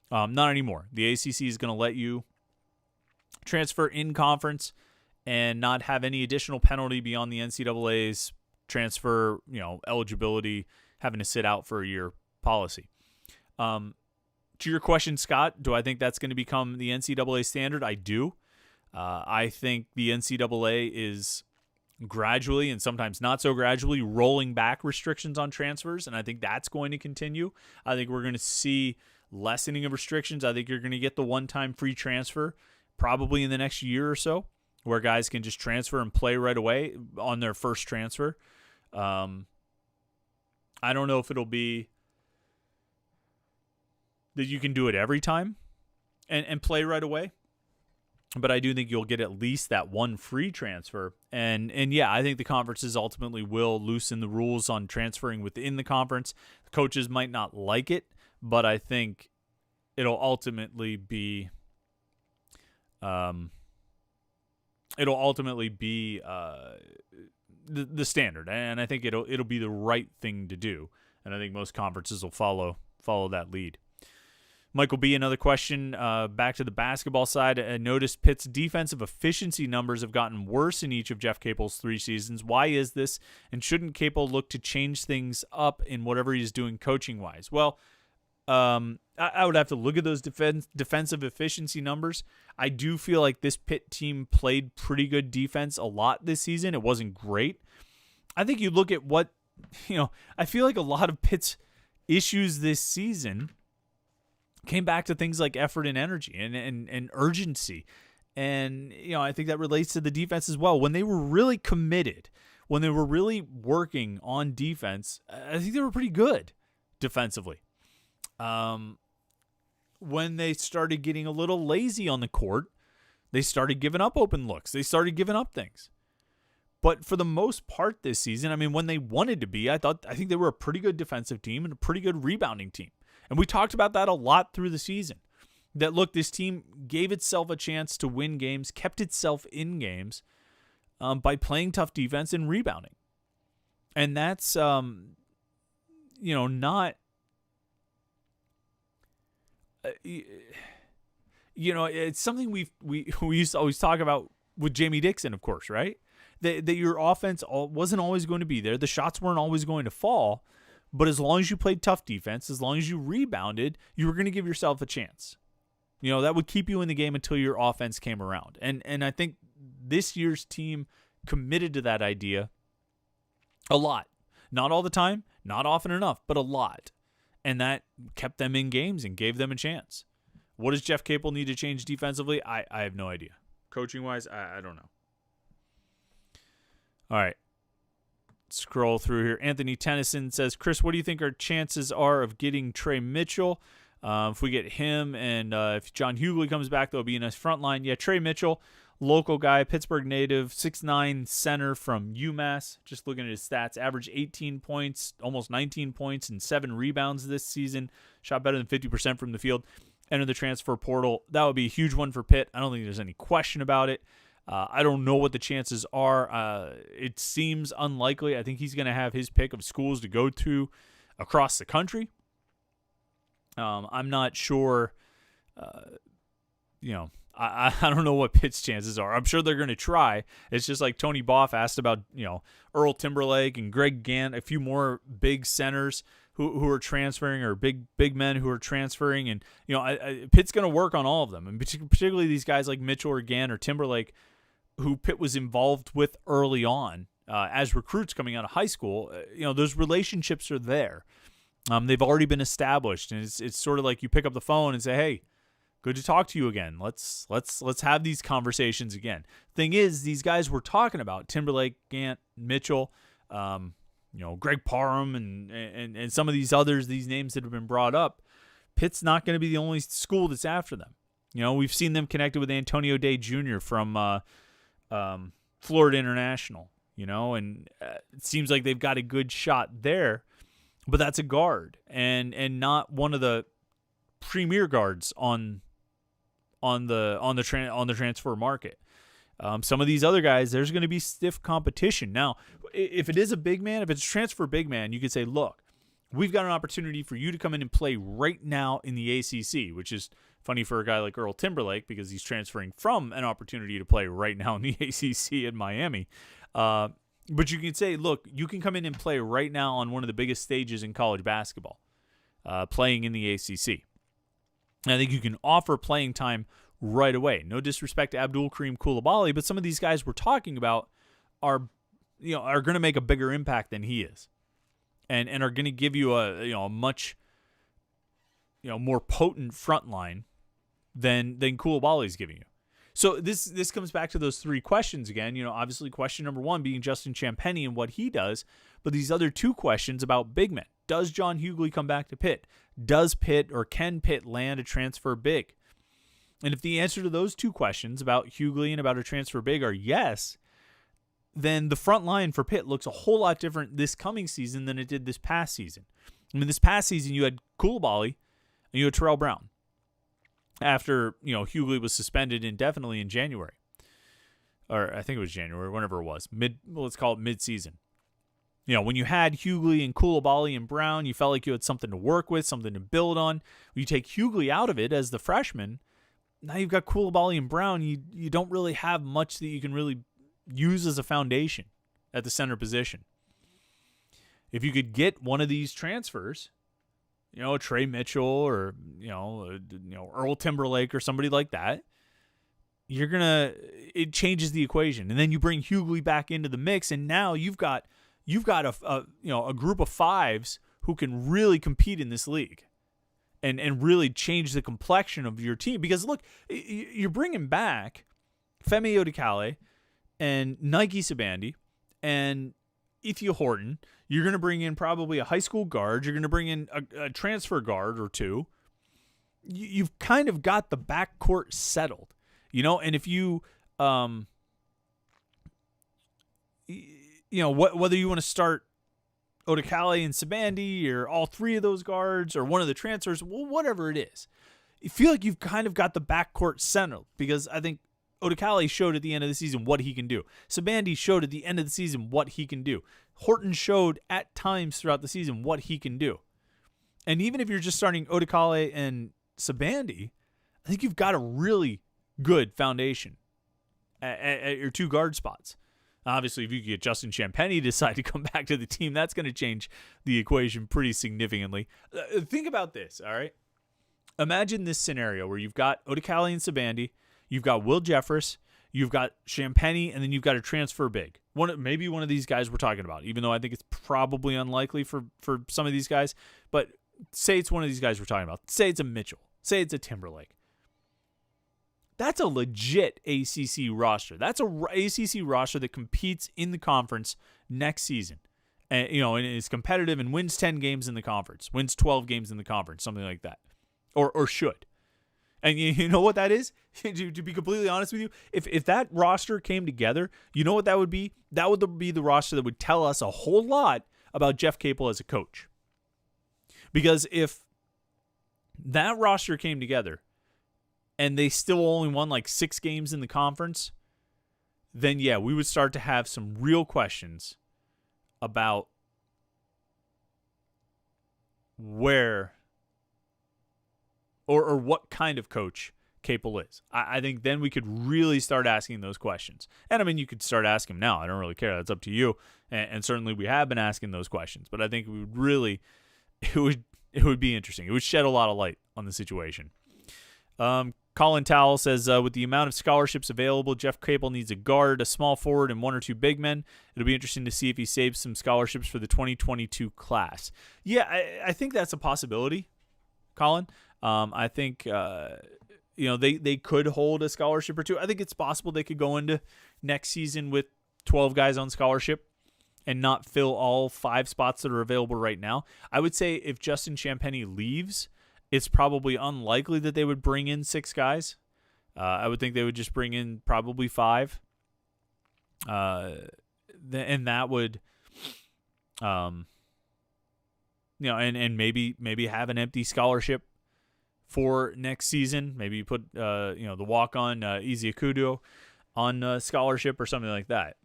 Speaker 1: Not anymore. The ACC is going to let you transfer in conference and not have any additional penalty beyond the NCAA's transfer, eligibility, having to sit out for a year policy. To your question, Scott, do I think that's going to become the NCAA standard? I do. I think the NCAA is gradually and sometimes not so gradually rolling back restrictions on transfers, and I think that's going to continue. I think we're going to see lessening of restrictions. I think you're going to get the one-time free transfer probably in the next year or so, where guys can just transfer and play right away on their first transfer. I don't know if it'll be that you can do it every time and play right away, but I do think you'll get at least that one free transfer. And yeah, I think the conferences ultimately will loosen the rules on transferring within the conference. The coaches might not like it, but I think it'll ultimately be the standard, and I think it'll be the right thing to do, and I think most conferences will follow that lead. Michael B., another question, back to the basketball side. I noticed Pitt's defensive efficiency numbers have gotten worse in each of Jeff Capel's 3 seasons. Why is this, and shouldn't Capel look to change things up in whatever he's doing coaching-wise? Well, I would have to look at those defensive efficiency numbers. I do feel like this Pitt team played pretty good defense a lot this season. It wasn't great. I think you look at what, I feel like a lot of Pitt's issues this season came back to things like effort and energy and urgency. And, I think that relates to the defense as well. When they were really committed, when they were really working on defense, I think they were pretty good defensively. When they started getting a little lazy on the court, they started giving up open looks. They started giving up things. But for the most part this season, I mean, when they wanted to be, I think they were a pretty good defensive team and a pretty good rebounding team. And we talked about that a lot through the season. That, look, this team gave itself a chance to win games, kept itself in games by playing tough defense and rebounding. And that's, not, it's something we used to always talk about with Jamie Dixon, of course, right? That your offense wasn't always going to be there. The shots weren't always going to fall. But as long as you played tough defense, as long as you rebounded, you were going to give yourself a chance. That would keep you in the game until your offense came around. And I think this year's team committed to that idea a lot. Not all the time, not often enough, but a lot. And that kept them in games and gave them a chance. What does Jeff Capel need to change defensively? I have no idea. Coaching-wise, I don't know. All right. Scroll through here. Anthony Tennyson says, Chris, what do you think our chances are of getting Trey Mitchell? If we get him and if John Hughley comes back, there'll be a nice front line. Yeah, Trey Mitchell, local guy, Pittsburgh native, 6'9" center from UMass. Just looking at his stats, averaged 18 points, almost 19 points, and 7 rebounds this season. Shot better than 50% from the field. Entered the transfer portal. That would be a huge one for Pitt. I don't think there's any question about it. I don't know what the chances are. It seems unlikely. I think he's going to have his pick of schools to go to across the country. I'm not sure, I don't know what Pitt's chances are. I'm sure they're going to try. It's just like Tony Boff asked about, Earl Timberlake and Greg Gant, a few more big centers who are transferring, or big men who are transferring. And, Pitt's going to work on all of them. And particularly these guys like Mitchell or Gant or Timberlake, who Pitt was involved with early on as recruits coming out of high school. Those relationships are there. They've already been established, and it's sort of like you pick up the phone and say, "Hey, good to talk to you again. Let's have these conversations again." Thing is, these guys we're talking about, Timberlake, Gant, Mitchell, Greg Parham, and some of these others, these names that have been brought up, Pitt's not going to be the only school that's after them. We've seen them connected with Antonio Day Jr. from Florida International. And it seems like they've got a good shot there. But that's a guard, and not one of the premier guards on the transfer market. Some of these other guys, there's going to be stiff competition. Now, if it is a big man, if it's a transfer big man, you could say, look, we've got an opportunity for you to come in and play right now in the ACC, which is funny for a guy like Earl Timberlake because he's transferring from an opportunity to play right now in the ACC in Miami. But you can say, look, you can come in and play right now on one of the biggest stages in college basketball, playing in the ACC. And I think you can offer playing time right away. No disrespect to Abdul Kareem Coulibaly, but some of these guys we're talking about are going to make a bigger impact than he is, and are going to give you a much more potent front line than Coulibaly's giving you. So this comes back to those 3 questions again. Obviously question number 1 being Justin Champagnie and what he does, but these other 2 questions about big men. Does John Hughley come back to Pitt? Does Pitt or can Pitt land a transfer big? And if the answer to those 2 questions about Hughley and about a transfer big are yes, then the front line for Pitt looks a whole lot different this coming season than it did this past season. I mean, this past season you had Coulibaly and you had Terrell Brown. After, Hughley was suspended indefinitely in January. Or I think it was January, whenever it was. Let's call it mid-season. When you had Hughley and Coulibaly and Brown, you felt like you had something to work with, something to build on. When you take Hughley out of it as the freshman, now you've got Coulibaly and Brown. You don't really have much that you can really use as a foundation at the center position. If you could get one of these transfers, Trey Mitchell or, Earl Timberlake or somebody like that, it changes the equation. And then you bring Hughley back into the mix, and now you've got a group of 5s who can really compete in this league and really change the complexion of your team. Because, look, you're bringing back Femi Odikale and Nike Sabandi and Ethia Horton. You're going to bring in probably a high school guard. You're going to bring in a transfer guard or 2. You've kind of got the backcourt settled, and if you, whether you want to start Odekale and Sabandi or all three of those guards or one of the transfers, whatever it is. You feel like you've kind of got the backcourt settled because I think Odekale showed at the end of the season what he can do. Sabandi showed at the end of the season what he can do. Horton showed at times throughout the season what he can do. And even if you're just starting Odekale and Sabandi, I think you've got a really good foundation at your two guard spots. Obviously, if you get Justin Champagnie decide to come back to the team, that's going to change the equation pretty significantly. Think about this, all right? Imagine this scenario where you've got Odekale and Sabandi, you've got Will Jeffress, you've got Champagnie, and then you've got a transfer big. Maybe one of these guys we're talking about, even though I think it's probably unlikely for some of these guys. But say it's one of these guys we're talking about. Say it's a Mitchell. Say it's a Timberlake. That's a legit ACC roster. That's a ACC roster that competes in the conference next season. And is competitive and wins 10 games in the conference, wins 12 games in the conference, something like that. Or should. And you know what that is? to be completely honest with you, if that roster came together, you know what that would be? That would be the roster that would tell us a whole lot about Jeff Capel as a coach. Because if that roster came together and they still only won like 6 games in the conference, then yeah, we would start to have some real questions about where or what kind of coach Capel is. I think then we could really start asking those questions. And I mean, you could start asking them now. I don't really care. That's up to you. And certainly we have been asking those questions. But I think we would really, it would be interesting. It would shed a lot of light on the situation. Colin Towell says, with the amount of scholarships available, Jeff Capel needs a guard, a small forward, and 1 or 2 big men. It'll be interesting to see if he saves some scholarships for the 2022 class. Yeah, I think that's a possibility, Colin. I think they could hold a scholarship or two. I think it's possible they could go into next season with 12 guys on scholarship and not fill all 5 spots that are available right now. I would say if Justin Champagnie leaves, it's probably unlikely that they would bring in 6 guys. I would think they would just bring in probably 5. And that would, and maybe have an empty scholarship for next season. Maybe you put the walk-on Izzy Akudo on scholarship or something like that.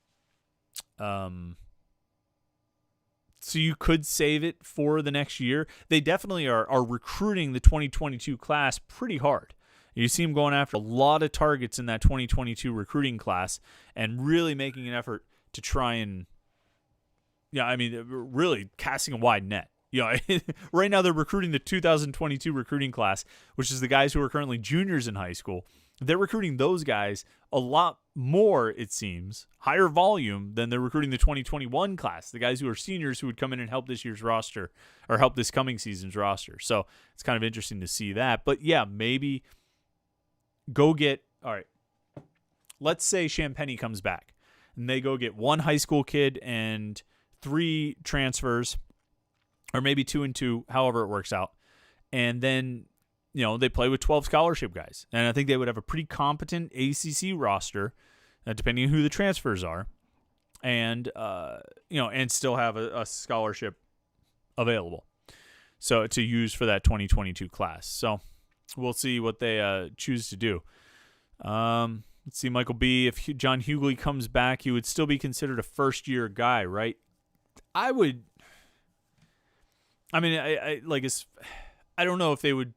Speaker 1: So you could save it for the next year. They definitely are recruiting the 2022 class pretty hard. You see them going after a lot of targets in that 2022 recruiting class and really making an effort to try and, really casting a wide net. Right now they're recruiting the 2022 recruiting class, which is the guys who are currently juniors in high school. They're recruiting those guys a lot more, it seems, higher volume than they're recruiting the 2021 class, the guys who are seniors who would come in and help this year's roster or help this coming season's roster. So it's kind of interesting to see that. But yeah, maybe all right, let's say Champagnie comes back and they go get 1 high school kid and 3 transfers, or maybe 2 and 2, however it works out. And then, they play with 12 scholarship guys. And I think they would have a pretty competent ACC roster, depending on who the transfers are, and still have a scholarship available so to use for that 2022 class. So we'll see what they choose to do. Let's see, Michael B. If John Hughley comes back, he would still be considered a first-year guy, right? I don't know if they would.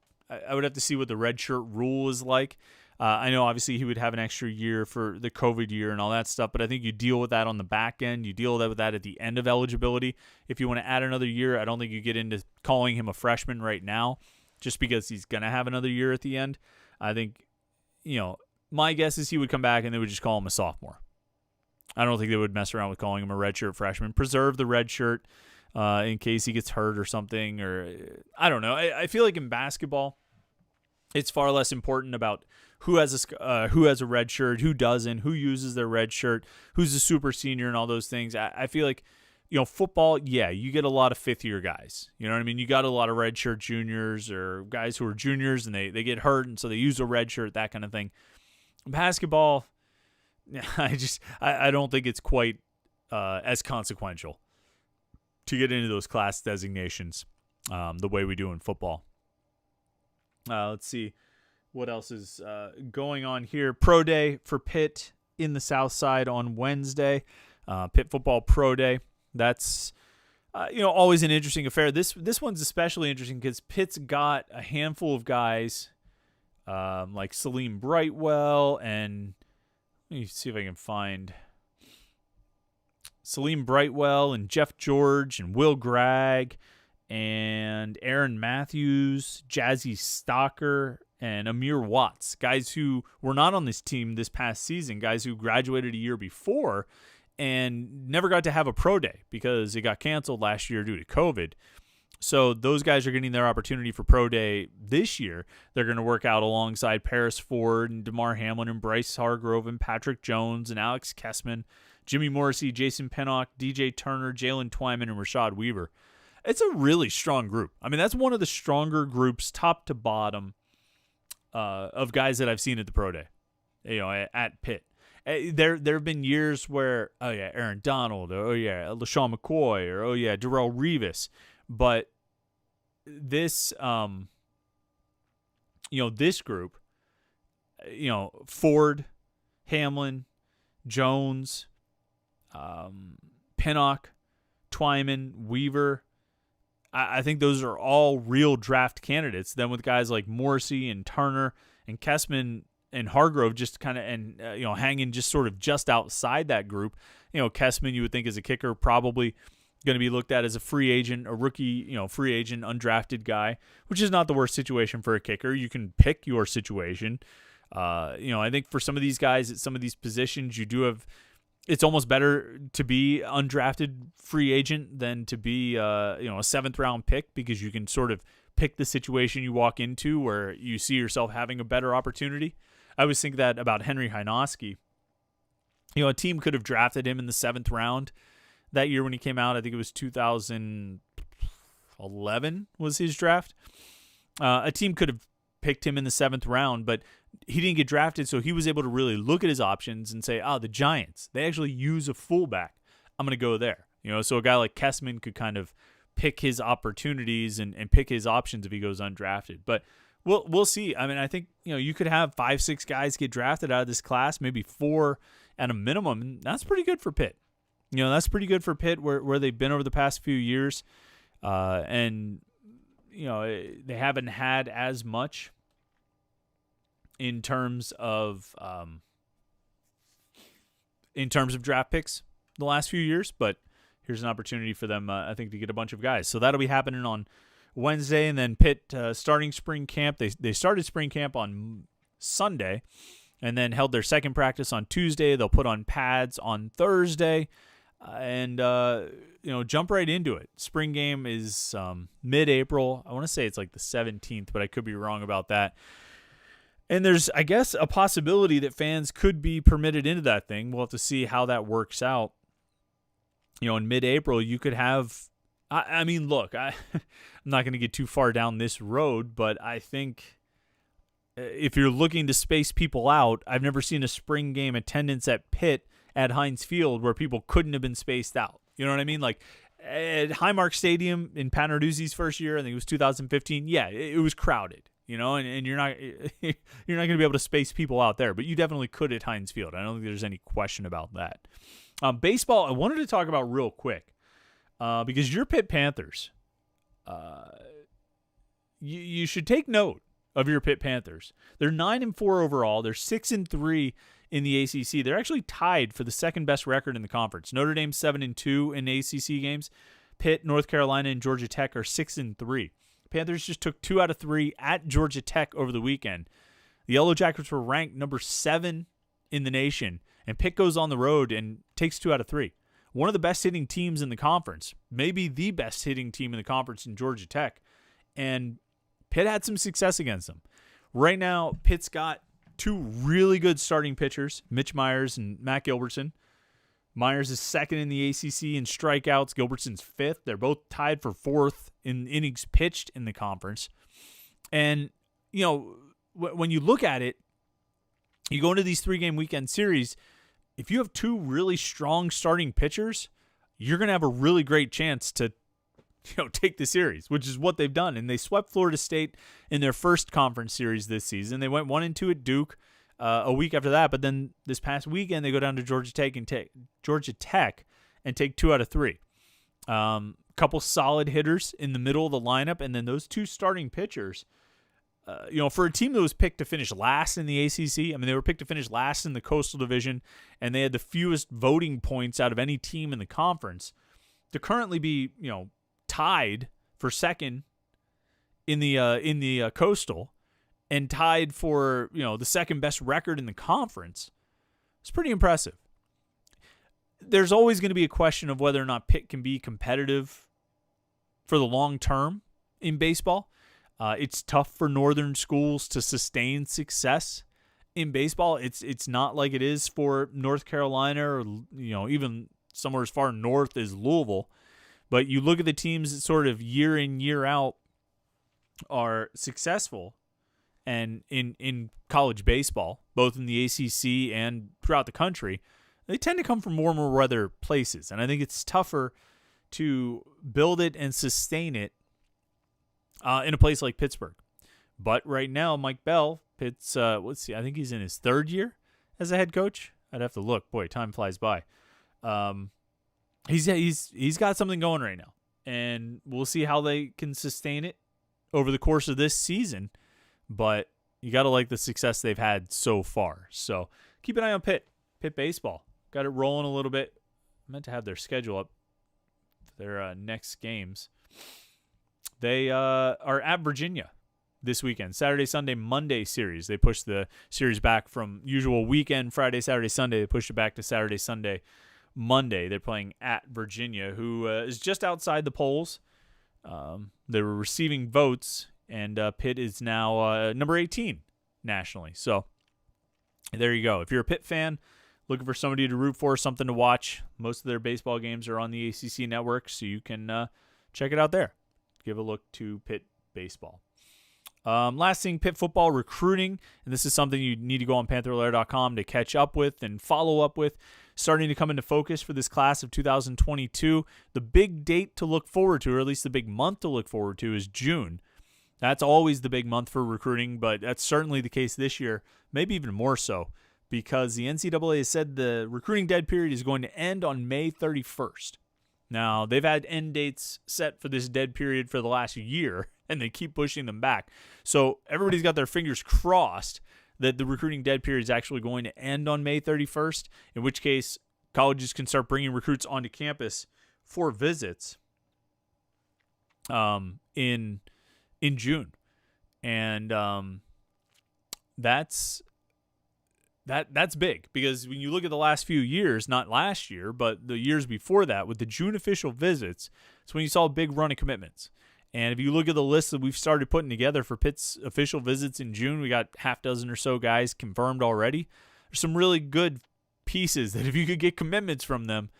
Speaker 1: I would have to see what the redshirt rule is like. I know obviously he would have an extra year for the COVID year and all that stuff, but I think you deal with that on the back end. You deal with that at the end of eligibility. If you want to add another year, I don't think you get into calling him a freshman right now just because he's going to have another year at the end. I think, my guess is he would come back and they would just call him a sophomore. I don't think they would mess around with calling him a redshirt freshman. Preserve the redshirt in case he gets hurt or something, or I don't know. I feel like in basketball, it's far less important about who has a red shirt, who doesn't, who uses their red shirt, who's a super senior, and all those things. I feel like, football, yeah, you get a lot of 5th-year guys. You know what I mean? You got a lot of red shirt juniors or guys who are juniors and they get hurt, and so they use a red shirt, that kind of thing. Basketball, I don't think it's quite as consequential to get into those class designations the way we do in football. Let's see what else is going on here. Pro Day for Pitt in the South Side on Wednesday. Pitt Football Pro Day. That's always an interesting affair. This one's especially interesting because Pitt's got a handful of guys like Salim Brightwell and let me see if I can find Salim Brightwell and Jeff George and Will Gregg and Aaron Matthews, Jazzy Stocker, and Amir Watts, guys who were not on this team this past season, guys who graduated a year before and never got to have a pro day because it got canceled last year due to COVID. So those guys are getting their opportunity for pro day this year. They're going to work out alongside Paris Ford and DeMar Hamlin and Bryce Hargrove and Patrick Jones and Alex Kessman, Jimmy Morrissey, Jason Pinnock, DJ Turner, Jalen Twyman, and Rashad Weaver. It's a really strong group. I mean, that's one of the stronger groups, top to bottom, of guys that I've seen at the pro day, at Pitt. There have been years where, Aaron Donald, or LaShawn McCoy, or Darrell Revis. But this, this group, Ford, Hamlin, Jones, Pinnock, Twyman, Weaver, I think those are all real draft candidates. Then with guys like Morrissey and Turner and Kessman and Hargrove just kind of hanging just sort of just outside that group. Kessman you would think is a kicker, probably going to be looked at as a free agent, a rookie, free agent, undrafted guy, which is not the worst situation for a kicker. You can pick your situation. I think for some of these guys at some of these positions, you do have. It's almost better to be undrafted free agent than to be a 7th round pick because you can sort of pick the situation you walk into where you see yourself having a better opportunity. I always think that about Henry Hynoski. A team could have drafted him in the 7th round that year when he came out. I think it was 2011 was his draft. A team could have picked him in the 7th round, but he didn't get drafted, so he was able to really look at his options and say, the Giants, they actually use a fullback. I'm going to go there. So a guy like Kessman could kind of pick his opportunities and pick his options if he goes undrafted. But we'll see. I mean, I think, you could have 5-6 guys get drafted out of this class, maybe 4 at a minimum, and that's pretty good for Pitt. That's pretty good for Pitt where they've been over the past few years. And they haven't had as much in terms of draft picks the last few years, but here's an opportunity for them, I think, to get a bunch of guys. So that'll be happening on Wednesday, and then Pitt starting spring camp. They started spring camp on Sunday, and then held their second practice on Tuesday. They'll put on pads on Thursday, and jump right into it. Spring game is mid-April. I want to say it's like the 17th, but I could be wrong about that. And there's, I guess, a possibility that fans could be permitted into that thing. We'll have to see how that works out. In mid-April, you could have. I mean, look, I'm not going to get too far down this road, but I think if you're looking to space people out, I've never seen a spring game attendance at Pitt at Heinz Field where people couldn't have been spaced out. You know what I mean? Like at Highmark Stadium in Pat Narduzzi's first year, I think it was 2015. Yeah, it was crowded. And you're not going to be able to space people out there, but you definitely could at Heinz Field. I don't think there's any question about that. Baseball, I wanted to talk about real quick because your Pitt Panthers, you should take note of your Pitt Panthers. They're 9-4 overall. They're 6-3 in the ACC. They're actually tied for the second best record in the conference. Notre Dame 7-2 in ACC games. Pitt, North Carolina, and Georgia Tech are 6-3. Panthers just took 2 out of 3 at Georgia Tech over the weekend. The Yellow Jackets were ranked number 7 in the nation, and Pitt goes on the road and takes 2 out of 3. One of the best hitting teams in the conference, maybe the best hitting team in the conference in Georgia Tech, and Pitt had some success against them. Right now, Pitt's got 2 really good starting pitchers, Mitch Myers and Matt Gilbertson. Myers is second in the ACC in strikeouts. Gilbertson's 5th. They're both tied for 4th in innings pitched in the conference. And, when you look at it, you go into these 3-game weekend series, if you have two really strong starting pitchers, you're going to have a really great chance to take the series, which is what they've done. And they swept Florida State in their first conference series this season. They went 1-2 at Duke a week after that, but then this past weekend they go down to Georgia Tech and take 2 out of 3. Couple solid hitters in the middle of the lineup, and then those two starting pitchers. For a team that was picked to finish last in the ACC, I mean, they were picked to finish last in the Coastal Division, and they had the fewest voting points out of any team in the conference. To currently be, tied for second in the Coastal, and tied for the second best record in the conference, it's pretty impressive. There's always going to be a question of whether or not Pitt can be competitive for the long term in baseball. It's tough for northern schools to sustain success in baseball. It's not like it is for North Carolina or even somewhere as far north as Louisville. But you look at the teams that sort of year in, year out are successful and in college baseball, both in the ACC and throughout the country, they tend to come from warmer weather places. And I think it's tougher to build it and sustain it in a place like Pittsburgh. But right now, Mike Bell, Pitt's, I think he's in his third year as a head coach. I'd have to look. Boy, time flies by. He's got something going right now. And we'll see how they can sustain it over the course of this season. But you got to like the success they've had so far. So keep an eye on Pitt baseball. Got it rolling a little bit. I meant to have their schedule up for their next games. They are at Virginia this weekend. Saturday, Sunday, Monday series. They pushed the series back from usual weekend, Friday, Saturday, Sunday. They pushed it back to Saturday, Sunday, Monday. They're playing at Virginia, who is just outside the polls. They were receiving votes, and Pitt is now number 18 nationally. So there you go. If you're a Pitt fan, looking for somebody to root for, something to watch, most of their baseball games are on the ACC network, so you can check it out there. Give a look to Pitt baseball. Last thing, Pitt football recruiting, and this is something you need to go on Panther-Lair.com to catch up with and follow up with. Starting to come into focus for this class of 2022. The big date to look forward to, or at least the big month to look forward to, is June. That's always the big month for recruiting, but that's certainly the case this year, maybe even more so, because the NCAA has said the recruiting dead period is going to end on May 31st. Now, they've had end dates set for this dead period for the last year, and they keep pushing them back. So everybody's got their fingers crossed that the recruiting dead period is actually going to end on May 31st, in which case colleges can start bringing recruits onto campus for visits in June. And that's big, because when you look at the last few years, not last year, but the years before that, with the June official visits, it's when you saw a big run of commitments. And if you look at the list that we've started putting together for Pitt's official visits in June, we got half dozen or so guys confirmed already. There's some really good pieces that if you could get commitments from them,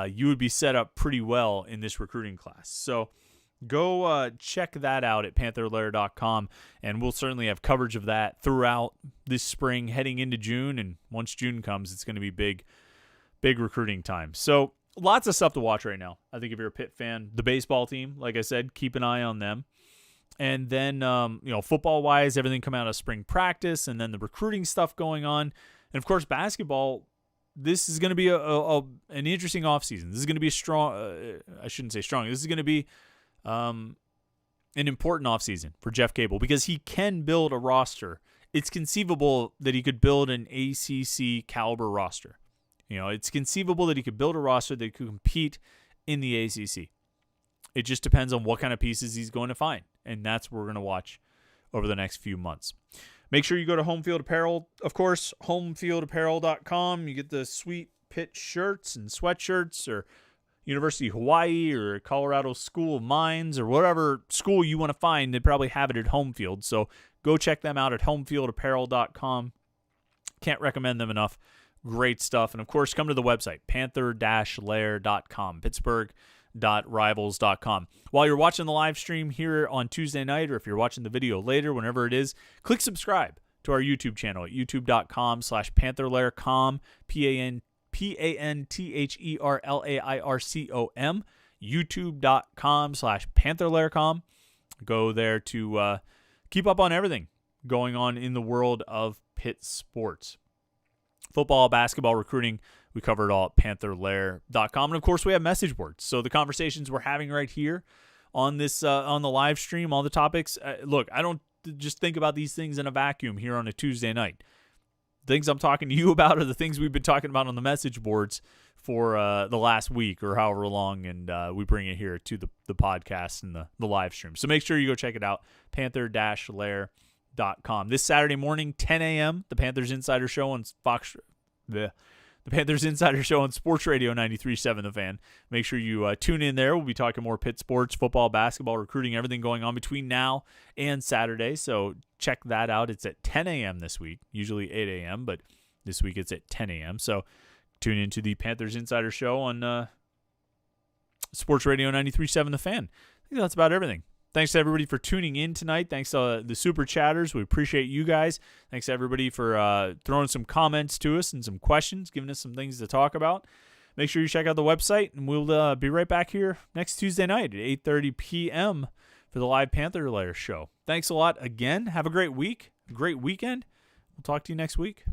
Speaker 1: you would be set up pretty well in this recruiting class. So go check that out at Panther-Lair.com, and we'll certainly have coverage of that throughout this spring heading into June. And once June comes, it's going to be big recruiting time. So lots of stuff to watch right now. I think if you're a Pitt fan, the baseball team, like I said, keep an eye on them. And then, football-wise, everything coming out of spring practice, and then the recruiting stuff going on. And, of course, basketball, this is going to be an interesting offseason. This is going to be a strong I shouldn't say strong. This is going to be an important offseason for Jeff Cable, because he can build a roster. It's conceivable that he could build an ACC caliber roster. It's conceivable that he could build a roster that could compete in the ACC. It just depends on what kind of pieces he's going to find, and that's what we're going to watch over the next few months. Make sure you go to Home Field Apparel, of course, homefieldapparel.com. You get the sweet Pitt shirts and sweatshirts, or University of Hawaii or Colorado School of Mines, or whatever school you want to find. They probably have it at Home Field, so go check them out at homefieldapparel.com. Can't recommend them enough. Great stuff. And, of course, come to the website, Panther-Lair.com, Pittsburgh.rivals.com. While you're watching the live stream here on Tuesday night, or if you're watching the video later, whenever it is, click subscribe to our YouTube channel at youtube.com/Panther-Lair.com, Pantherlaircom, youtube.com/Panther-Lair.com. Go there to keep up on everything going on in the world of Pitt sports. Football, basketball, recruiting, we cover it all at Panther-Lair.com. And, of course, we have message boards. So the conversations we're having right here on this on the live stream, all the topics, look, I don't just think about these things in a vacuum here on a Tuesday night. Things I'm talking to you about are the things we've been talking about on the message boards for the last week or however long, and we bring it here to the podcast and the live stream. So make sure you go check it out, Panther-Lair.com. This Saturday morning, 10 a.m., the Panthers Insider Show on the Panthers Insider Show on Sports Radio 93.7 The Fan. Make sure you tune in there. We'll be talking more Pitt sports, football, basketball, recruiting, everything going on between now and Saturday. So check that out. It's at 10 a.m. this week, usually 8 a.m., but this week it's at 10 a.m. So tune into the Panthers Insider Show on Sports Radio 93.7 The Fan. I think that's about everything. Thanks to everybody for tuning in tonight. Thanks to the super chatters. We appreciate you guys. Thanks to everybody for throwing some comments to us and some questions, giving us some things to talk about. Make sure you check out the website, and we'll be right back here next Tuesday night at 8:30 p.m. for the live Panther-Lair Show. Thanks a lot again. Have a great week, a great weekend. We'll talk to you next week.